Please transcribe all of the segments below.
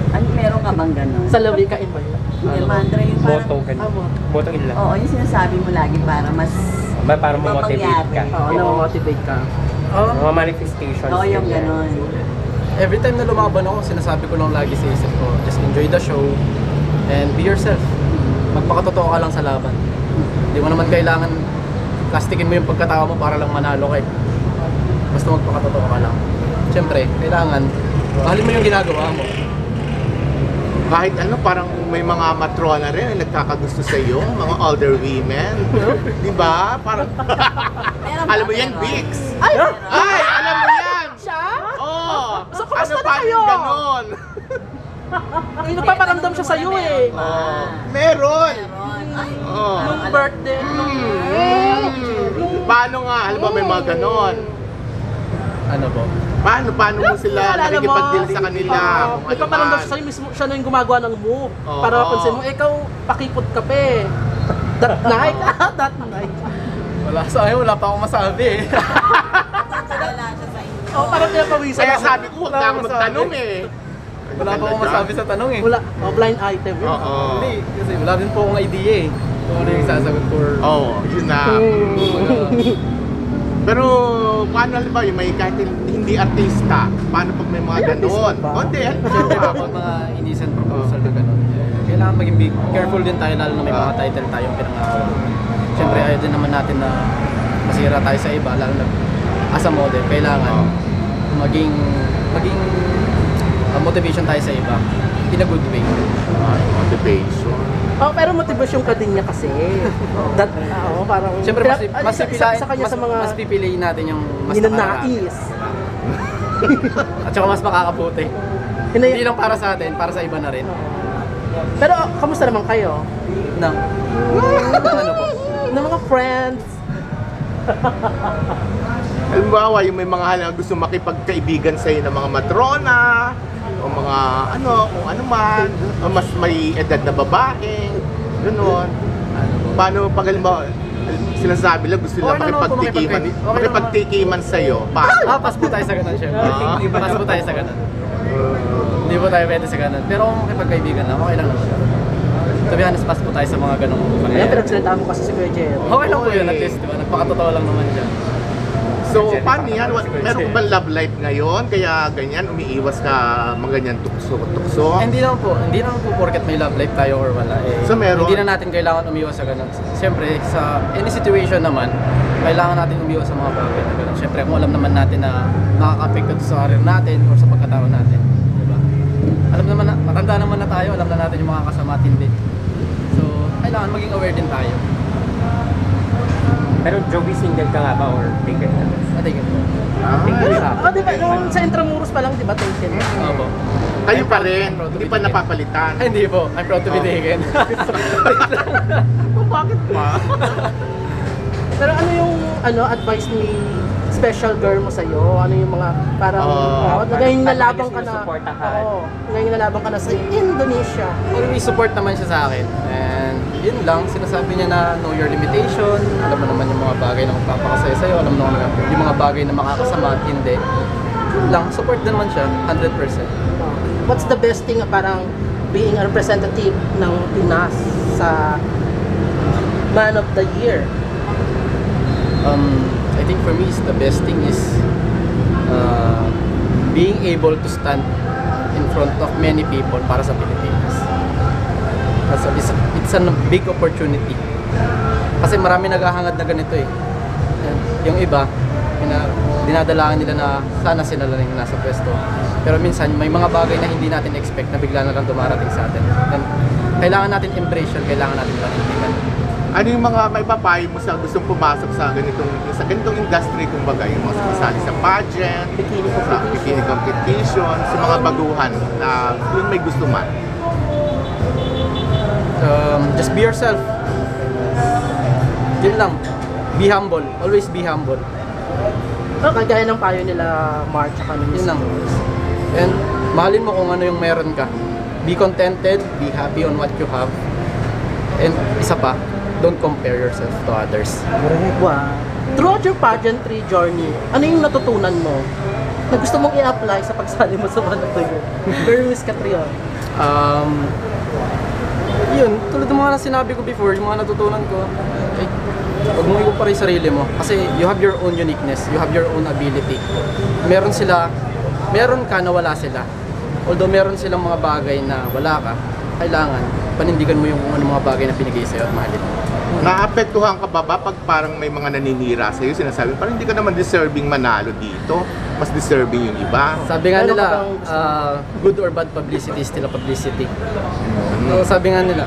Ano, meron ka bang gano'n? Sa lawikain ba yun? Yung mantra yung Motto parang... ka. Motto illa. Oo, yung sinasabi mo lagi para mas... Para ma-motivate ka. Oo, na-motivate ka. Mga manifestations. Oo, yung gano'n. Every time na lumaban ako, sinasabi ko lang lagi sa isip ko, just enjoy the show and be yourself. Magpakatotoo ka lang sa laban. Hindi mo naman kailangan plastikin mo yung pagkatao mo para lang manalo ka. Basta magpakatotoo ka lang. Siyempre, kailangan mahalin mo yung ginagawa mo. Kahit ano, parang may mga matrona rin na nagkakagusto sa iyo, mga older women. Di ba? Parang, alam mo yan, Bix? Ay, alam mo yan! Siya? Oo! So, kumusta na paano kayo? ganon? Ay, nagpaparamdam siya sa'yo eh. Meron! Ay, Oo. Nung birthday, Paano nga? Alam mo, may mga ganon. Ano po? Paano mo sila nakikipag-deal sa kanila? Kung ano nagpaparamdam man. siya sa'yo, mismo siya na yung gumagawa ng move. Oo. Para mapansin mo, ikaw, pakipot ka pa eh. That night? That night. Wala sa akin, wala pa akong masabi eh. wala siya sa inyo. Oh, parang pinapawisan Kaya ako. sabi ko, huwag Wala na akong akong magtanong masabi. eh. Wala pa akong masabi sa tanong eh. Wala, blind item. Oo. Hindi, kasi wala din po akong idea eh. Kung ano yung sasagot ko or... Oo, yun na. Pero paano halimbawa yung may kahit hindi artista? Paano pag may mga ganon? O hindi, Siyempre kapag mga indecent proposal na gano'n, kailangan maging careful din tayo lalo na may mga title tayong pinangako. Siyempre ayaw din naman natin na masira tayo sa iba, lalo na as a model, kailangan maging motivation tayo sa iba in a good way. Motivation. Oh, pero motivasyon ka din niya kasi. That, parang... Siyempre mas isa kanya sa mga mas pipiliin natin yung mas nakararami. ninanais. At saka mas makakabuti. Hindi lang para sa atin, para sa iba na rin. Pero kamusta naman kayo? Nang ano po? Ng mga friends? Halimbawa, yung may mga halang gusto makipagkaibigan sa'yo ng mga matrona, o mga ano, kung ano man, o mas may edad na babae, gano'n. Paano pag halimbawa, sinasabi lang gusto nila makipagtikiman sa'yo, paano? Pass po tayo sa ganun, syempre. Pass po tayo sa ganun. Hindi po tayo pwede sa ganun. Pero kung makipagkaibigan na, okay lang naman. To be honest, pass po tayo sa mga ganung Ayan, pangyayari. pinagsalita mo kasi si Kuya Jerry. Okay lang po yun at least, diba? Nagpakatotoo lang naman siya. So, paano yan? Meron ka ba love life ngayon? Kaya ganyan, umiiwas ka mga ganyan tukso? Hindi naman po porket may love life tayo or wala. So, meron? Hindi na natin kailangan umiwas sa ganun. Siyempre, sa any situation naman, kailangan natin umiwas sa mga bagay na ganun. Siyempre, kung alam naman natin na makaka-apekto sa karir natin or sa pagkatao natin. Diba? Alam naman na, matanda naman na tayo, alam na natin yung mga kasama at hindi. So, kailangan maging aware din tayo. Pero Joey, single ka nga ba or taken na? Atigin po. Taken siya. Di ba, nung sa Intramuros pa lang, di ba, taken? Opo. Kayo pa rin, I'm proud to hindi be pa taken. napapalitan. Hindi po, I'm proud to be taken. Bakit pa? Pero ano yung advice ni special girl mo sa'yo? Ano yung mga parang ngayon nalabang ka na sinusuportahan. ngayon nalabang ka na sa Indonesia. Always support naman siya sa akin. And yun lang, sinasabi niya na know your limitation. Alam mo naman yung mga bagay na magpapakasaya sa'yo. Alam mo naman yung mga bagay na makakasama at hindi. Yun lang, support din naman siya, 100%. What's the best thing parang being a representative ng Pinas sa Man of the Year? I think for me, the best thing is being able to stand in front of many people para sa Pilipinas. It's a big opportunity. Kasi marami naghahangad na ganito eh. Yung iba, dinadalangan nila na sana sila lang yung nasa pwesto. Pero minsan, may mga bagay na hindi natin expect na bigla na lang dumarating sa atin. And kailangan natin embrace yun, kailangan natin panindigan. Ano yung mga may papayo mo sa gustong pumasok sa ganitong industry, kumbaga, yung mga sumasali sa pageant, sa bikini competition, sa mga baguhan na yung may gusto man? Just be yourself. Yun lang. Be humble. Always be humble. Kagaya ng payo nila March at Yun lang. And mahalin mo kung ano yung meron ka. Be contented, be happy on what you have. And isa pa, don't compare yourself to others. Wow. Throughout your pageantry journey, ano yung natutunan mo na gusto mong i-apply sa pagsali mo sa Man of the Year? Girl, Miss Catriona. Yun, tulad ng mga sinabi ko before, yung mga natutunan ko, huwag mo ikumpara yung sarili mo. Kasi you have your own uniqueness, you have your own ability. Meron ka na wala sila. Although meron silang mga bagay na wala ka, kailangan panindigan mo yung mga bagay na binigay sa'yo at mahalin mo. Naapektuhan ka ba pag parang may mga naninira sa'yo, sinasabi, parang hindi ka naman deserving manalo dito, mas deserving yung iba? Sabi nga Meron nila, ka bang- good or bad publicity is still a publicity. So, sabi nga nila,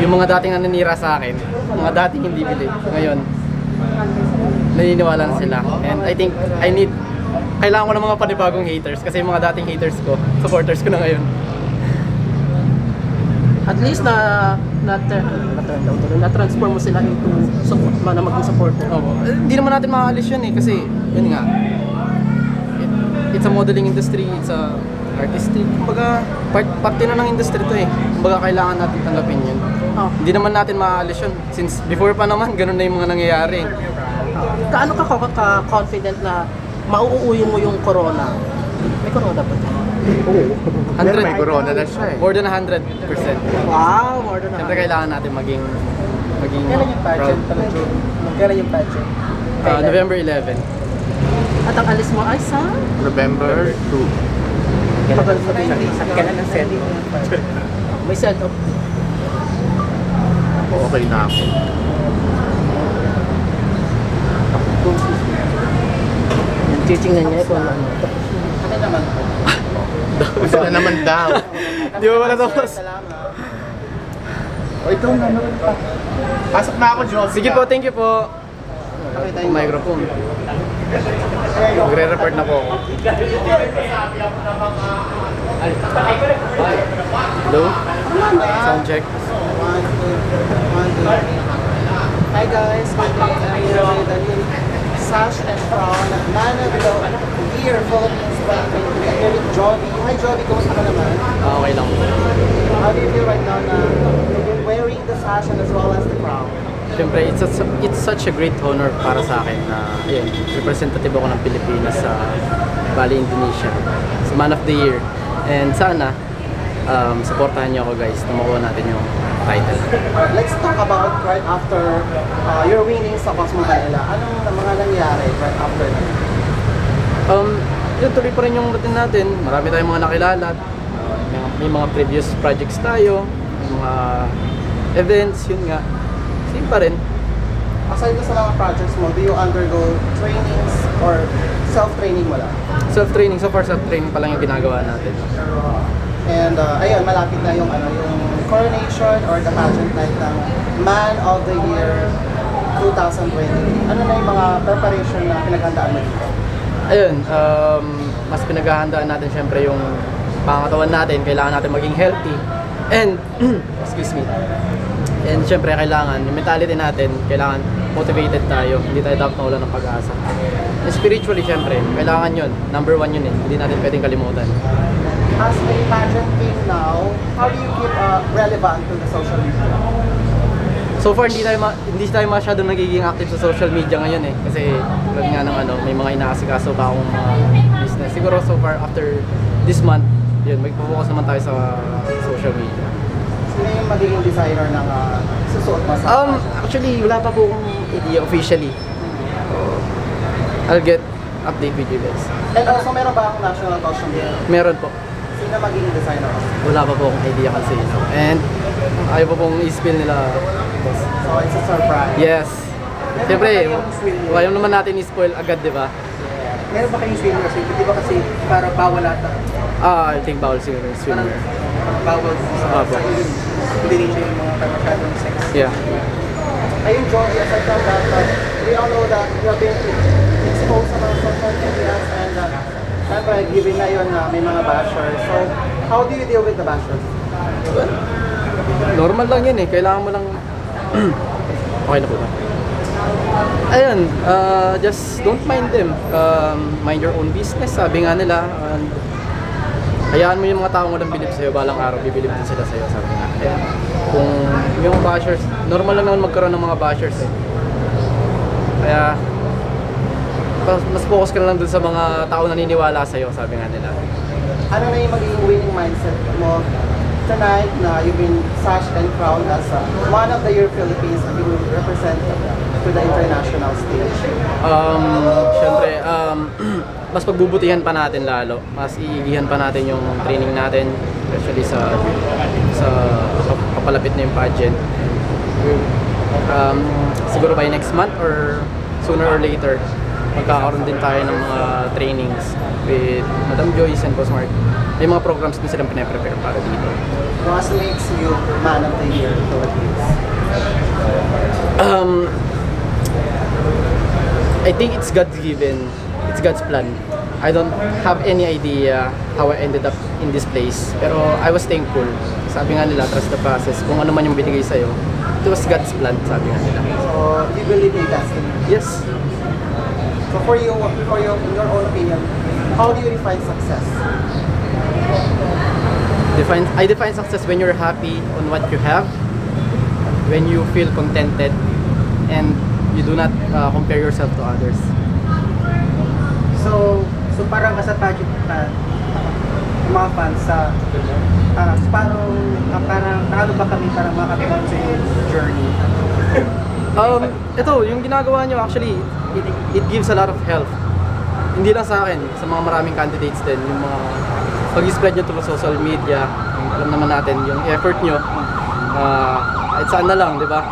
yung mga dating naninira sa akin, mga dating hindi bili, ngayon, naniniwala na sila. And I think, kailangan ko ng mga panibagong haters kasi yung mga dating haters ko, supporters ko na ngayon. At least na-transform mo sila into support, na maging supporter. Hindi naman natin maaalis yun kasi yun nga, it's a modeling industry, it's a artistry. Kumbaga, parte na ng industry to Kumbaga, kailangan natin tanggapin yun. Hindi naman natin maaalis yun. Since before pa naman, ganun na yung mga nangyayari. Kaano ka confident na mauuwi mo yung corona? May corona ba? Oo. May corona na siya More than 100%. Wow, more than Siyempre kailangan natin maging Kailan yung pageant proud. pala, June? Kailan yung pageant? November 11. At ang alis mo ay sa? November 2. Tagal sa hindi. Kailan ang set? May set up. Okay na ako. Titingnan niya kung ano. Gusto na naman daw. Di ba wala tapos? O ito na naman pa. Pasok na ako, Josie. Sige po, thank you po. Microphone. Magre-report na po ako. Hello? Sound check. Hi guys, my name is Daniel Sash and Crown, Man of the Year Philippines 2023. I'm here with Jovi. Hi Jovi, kumusta ka naman? Okay lang. How do you feel right now na you're wearing the sash and as well as the crown? Siyempre, it's such a great honor para sa akin na representative ako ng Pilipinas sa Bali, Indonesia. It's Man of the Year. And sana, supportahan niyo ako guys na makuha natin yung title. Let's talk about right after your winning sa Cosmo Manila. Anong mga nangyari right after that? Yun, tuloy pa rin yung routine natin. Marami tayong mga nakilala. May mga previous projects tayo. May mga events, yun nga. Same pa rin. Aside sa mga projects mo, do you undergo trainings or self-training mo lang? Self-training, so far self-training pa lang yung ginagawa natin. And ayun, malapit na yung yung coronation or the pageant night ng Man of the Year 2023. Ano na yung mga preparation na pinaghandaan mo dito? Ayun, mas pinaghahandaan natin syempre yung pangatawan natin. Kailangan natin maging healthy. And, excuse me. And syempre kailangan, yung mentality natin, kailangan motivated tayo. Hindi tayo dapat mawala ng pag-asa. And spiritually syempre, kailangan yun. Number one yun Hindi natin pwedeng kalimutan. As a pageant king now, how do you keep relevant to the social media? So far, hindi tayo masyadong nagiging active sa social media ngayon Kasi tulad nga ng may mga inaasikaso pa akong business. Siguro so far, after this month, yun, mag-focus naman tayo sa social media. Sino yung magiging designer ng susuot mo sa pageant? Actually, wala pa po akong idea officially. I'll get update with you guys. And also, meron ba akong national costume here? Meron po. Sino magiging designer? Wala pa po akong idea kasi And ayaw pa pong i-spill nila. So, it's a surprise. Yes. Siyempre, ayaw naman natin i-spoil agad, di ba? Meron ba kayong swimmer? Di ba kasi para bawal ata? I think bawal siguro yung swimmer. Bawal Opo. sa Indonesia yung mga masyadong sex. Yeah. Ayun, Joey, aside from that, we all know that you have been exposed sa mga social medias and syempre, given na yun na may mga bashers. So, how do you deal with the bashers? Normal lang yun Kailangan mo lang... Okay na po ba? Ayun, just don't mind them. Mind your own business, sabi nga nila. Hayaan mo yung mga taong walang bilib sa'yo, balang araw bibilib din sila sa'yo, sabi nga. Kaya, kung yung bashers, normal lang naman magkaroon ng mga bashers Kaya, mas focus ka na lang dun sa mga taong naniniwala sa'yo, sabi nga nila. ano na yung magiging winning mindset mo tonight na you've been sashed and crowned as one of the Year Philippines that you will represent to the international stage? Siyempre, mas pagbubutihan pa natin lalo. Mas iigihan pa natin yung training natin, especially sa papalapit na yung pageant. Siguro by next month or sooner or later, magkakaroon din tayo ng mga trainings with Madam Joyce and Boss Mark. May mga programs din silang pinaprepare para dito. What makes you Man of the Year Philippines? I think it's God's given. It's God's plan. I don't have any idea how I ended up in this place. Pero I was thankful. Sabi nga nila, trust the process. Kung ano man yung binigay sa'yo, it was God's plan, sabi nga nila. So, you believe in destiny? Yes. So for you, in your own opinion, how do you define success? I define success when you're happy on what you have, when you feel contented, and you do not compare yourself to others. So parang sa pageant mga fans parang ano ba kami para makatulong sa yung journey? Ito, yung ginagawa nyo actually, it gives a lot of help. Hindi lang sa akin, sa mga maraming candidates din, yung mga pag-spread nyo through social media, alam naman natin, yung effort nyo, at saan na lang, di ba?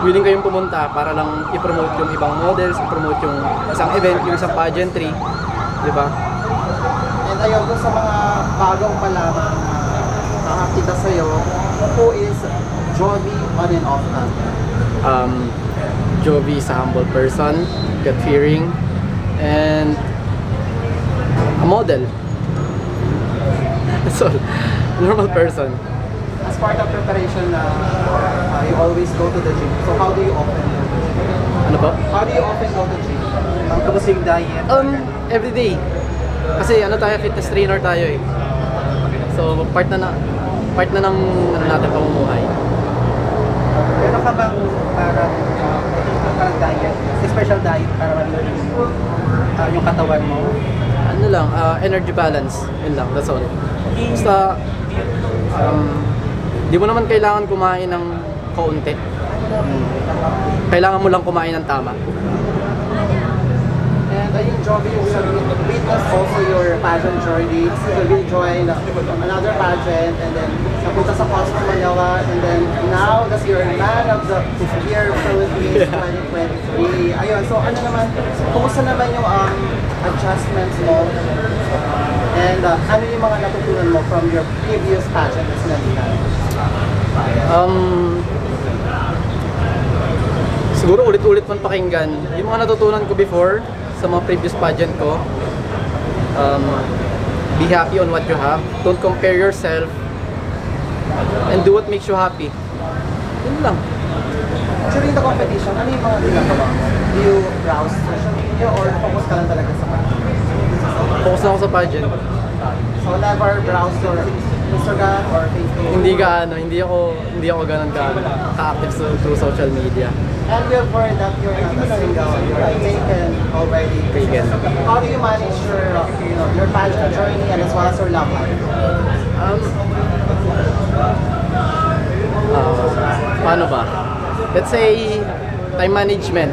Willing kayong pumunta para lang i-promote yung ibang models, i-promote yung isang event, yung isang pageantry, di ba? And ayun, sa mga bagong palaman na nakakita sa'yo, who is Jovi on and off na? Jovi is a humble person, God-fearing, and a model. That's all. Normal person. As part of preparation, you always go to the gym. So how do you often go to the gym? Ano ba? How do you often go to the gym? Kamusta yung diet? Every day. Kasi ano tayo, fitness trainer tayo eh. So part na ng ano natin pamumuhay. Meron ka bang parang diet, special diet para maging yung katawan mo? Ano lang, energy balance. Yun lang, that's all. Basta, di mo naman kailangan kumain ng kaunti. Kailangan mo lang kumain ng tama. And ayun, Jovi, you witness also your pageant journey. You will join another pageant and then napunta sa Cosmo Manila and then now that you're Man of the Year Philippines 2023. Ayun, so ano naman, kumusta naman yung adjustments mo? And ano yung mga natutunan mo from your previous pageant na sinalihan? Siguro ulit-ulit man pakinggan. Yung mga natutunan ko before sa mga previous pageant ko, be happy on what you have. Don't compare yourself. And do what makes you happy. Yun lang. During the competition, ano yung mga ginagawa mo? Do you browse social media or focus ka lang talaga sa pageant? Focus na ako sa pageant. So never browse your Instagram or Facebook? Hindi ako ganun ka-active through social media. And we have heard that you're not a single, you're taken already. Taken. How do you manage your pageant journey and as well as your love life? Paano ba? Let's say, time management.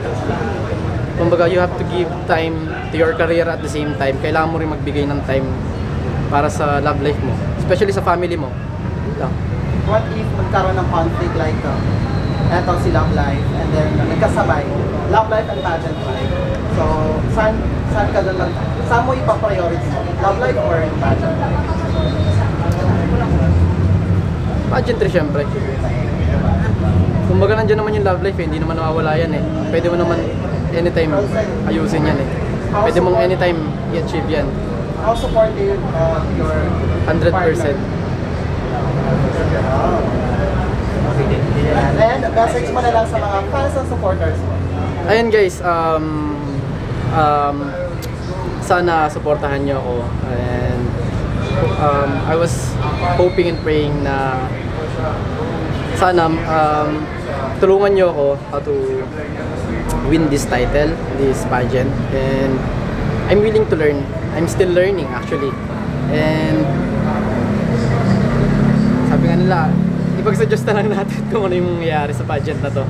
Kumbaga, you have to give time to your career at the same time. Kailangan mo rin magbigay ng time para sa love life mo. Especially sa family mo. Yun lang. What if magkaroon ng conflict like eto si love life and then nagkasabay love life and pageant life? So, saan ka doon saan mo ipa-priority mo? Love life or pageant life? Pageantry, syempre. Kumbaga, nandiyan naman yung love life eh. Hindi naman nawawala yan eh. Pwede mo naman anytime ayusin yan eh. Pwede mong anytime i-achieve yan. How supportive your 100%. partner? And message mo na lang sa mga fans and supporters mo. Ayun guys, sana supportahan niyo ako. And I was hoping and praying na sana tulungan niyo ako how to win this title, this pageant. And I'm willing to learn. I'm still learning actually. And sabi nga nila, ipag-suggest na lang natin kung ano yung mangyayari sa pageant na to.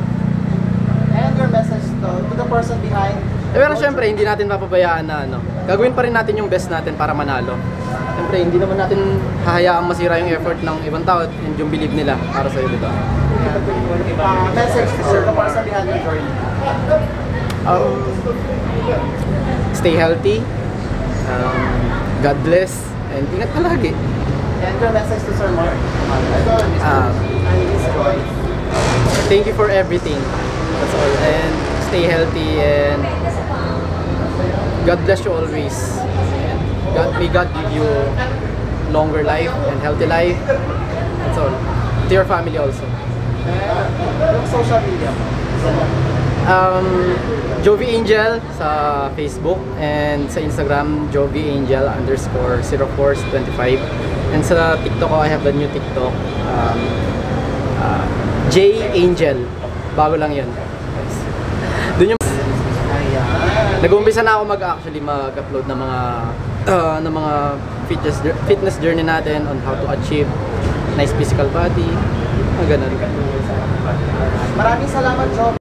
And your message to the person behind. Pero syempre, hindi natin mapabayaan na gagawin pa rin natin yung best natin para manalo. Syempre, hindi naman natin hahayaang masira yung effort ng ibang tao and yung believe nila para sa'yo, di ba? Message to the person behind your journey. Stay healthy, God bless, and ingat palagi. And your message to Sir Mark. Thank you for everything. That's all. And stay healthy and God bless you always. And may God give you longer life and healthy life. That's all. To your family also. Yung social media. Jovi Angel sa Facebook and sa Instagram joviangel_0425 and sa TikTok I have the new TikTok J Angel, bago lang yun. Doon yung nag-uumpisa na ako mag-upload ng mga fitness journey natin on how to achieve nice physical body, ganun. Maraming salamat, Joe.